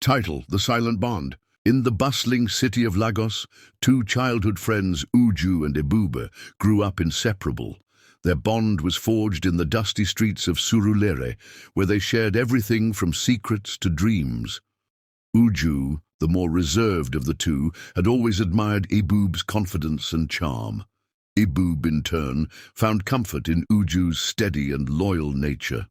Title: The Silent Bond. In the bustling city of Lagos, two childhood friends, Uju and Ebube, grew up inseparable. Their bond was forged in the dusty streets of Surulere, where they shared everything from secrets to dreams. Uju, the more reserved of the two, had always admired Ebube's confidence and charm. Ebube, in turn, found comfort in Uju's steady and loyal nature.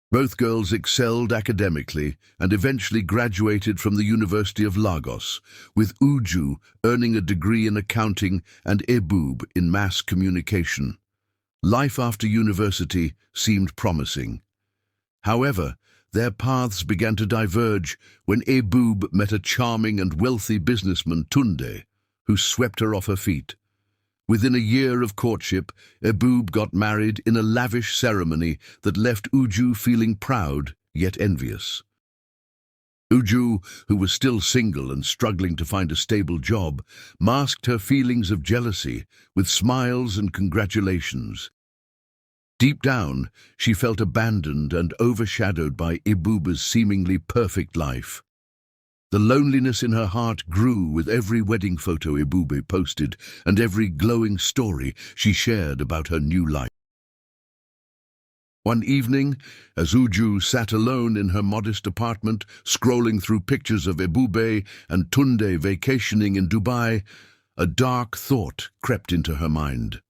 Both girls excelled academically and eventually graduated from the University of Lagos, with Uju earning a degree in accounting and Ebube in mass communication. Life after university seemed promising. However, their paths began to diverge when Ebube met a charming and wealthy businessman, Tunde, who swept her off her feet. Within a year of courtship, Ebube got married in a lavish ceremony that left Uju feeling proud yet envious. Uju, who was still single and struggling to find a stable job, masked her feelings of jealousy with smiles and congratulations. Deep down, she felt abandoned and overshadowed by Ebube's seemingly perfect life. The loneliness in her heart grew with every wedding photo Ebube posted and every glowing story she shared about her new life. One evening, as Uju sat alone in her modest apartment, scrolling through pictures of Ebube and Tunde vacationing in Dubai, a dark thought crept into her mind.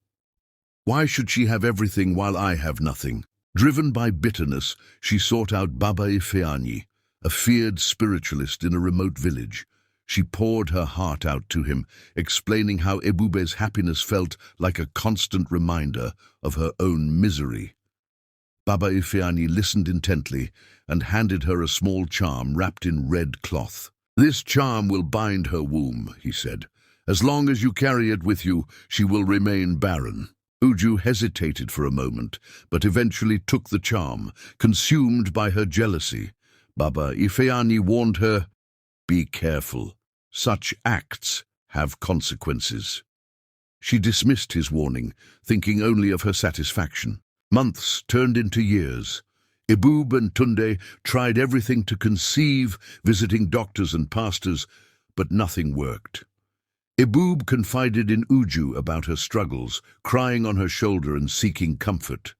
Why should she have everything while I have nothing? Driven by bitterness, she sought out Baba Ifeanyi, a feared spiritualist in a remote village. She poured her heart out to him, explaining how Ebube's happiness felt like a constant reminder of her own misery. Baba Ifeanyi listened intently and handed her a small charm wrapped in red cloth. "This charm will bind her womb," he said. "As long as you carry it with you, she will remain barren." Uju hesitated for a moment, but eventually took the charm, consumed by her jealousy. Baba Ifeanyi warned her, "Be careful. Such acts have consequences." She dismissed his warning, thinking only of her satisfaction. Months turned into years. Ebube and Tunde tried everything to conceive, visiting doctors and pastors, but nothing worked. Ebube confided in Uju about her struggles, crying on her shoulder and seeking comfort.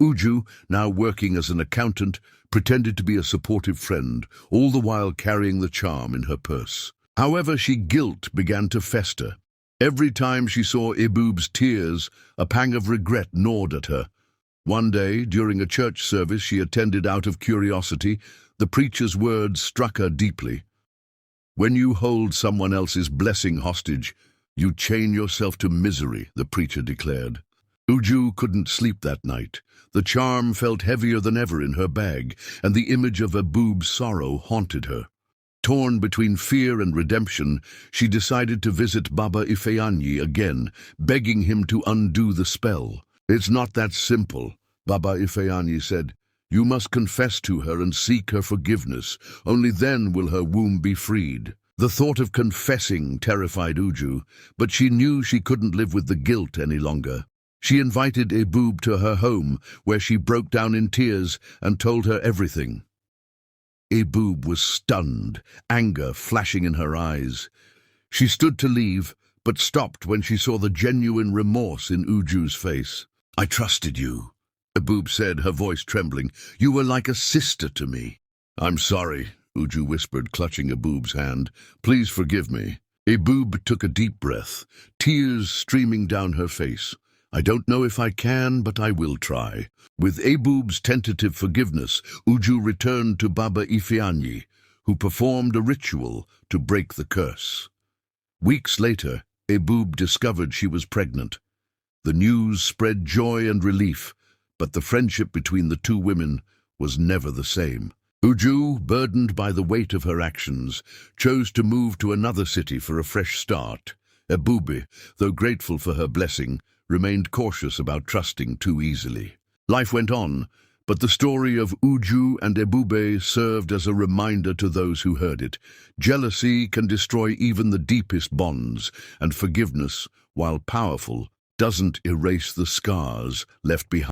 Uju, now working as an accountant, pretended to be a supportive friend, all the while carrying the charm in her purse. However, guilt began to fester. Every time she saw Ebube's tears, a pang of regret gnawed at her. One day, during a church service she attended out of curiosity, the preacher's words struck her deeply. "When you hold someone else's blessing hostage, you chain yourself to misery," the preacher declared. Uju couldn't sleep that night. The charm felt heavier than ever in her bag, and the image of Ebube's sorrow haunted her. Torn between fear and redemption, she decided to visit Baba Ifeanyi again, begging him to undo the spell. "It's not that simple," Baba Ifeanyi said. "You must confess to her and seek her forgiveness. Only then will her womb be freed." The thought of confessing terrified Uju, but she knew she couldn't live with the guilt any longer. She invited Ebube to her home, where she broke down in tears and told her everything. Ebube was stunned, anger flashing in her eyes. She stood to leave, but stopped when she saw the genuine remorse in Uju's face. "I trusted you," Ebube said, her voice trembling. "You were like a sister to me." "I'm sorry," Uju whispered, clutching Ebube's hand. "Please forgive me." Ebube took a deep breath, tears streaming down her face. "I don't know if I can, but I will try." With Ebube's tentative forgiveness, Uju returned to Baba Ifeanyi, who performed a ritual to break the curse. Weeks later, Ebube discovered she was pregnant. The news spread joy and relief, but the friendship between the two women was never the same. Uju, burdened by the weight of her actions, chose to move to another city for a fresh start. Ebube, though grateful for her blessing, remained cautious about trusting too easily. Life went on, but the story of Uju and Ebube served as a reminder to those who heard it. Jealousy can destroy even the deepest bonds, and forgiveness, while powerful, doesn't erase the scars left behind.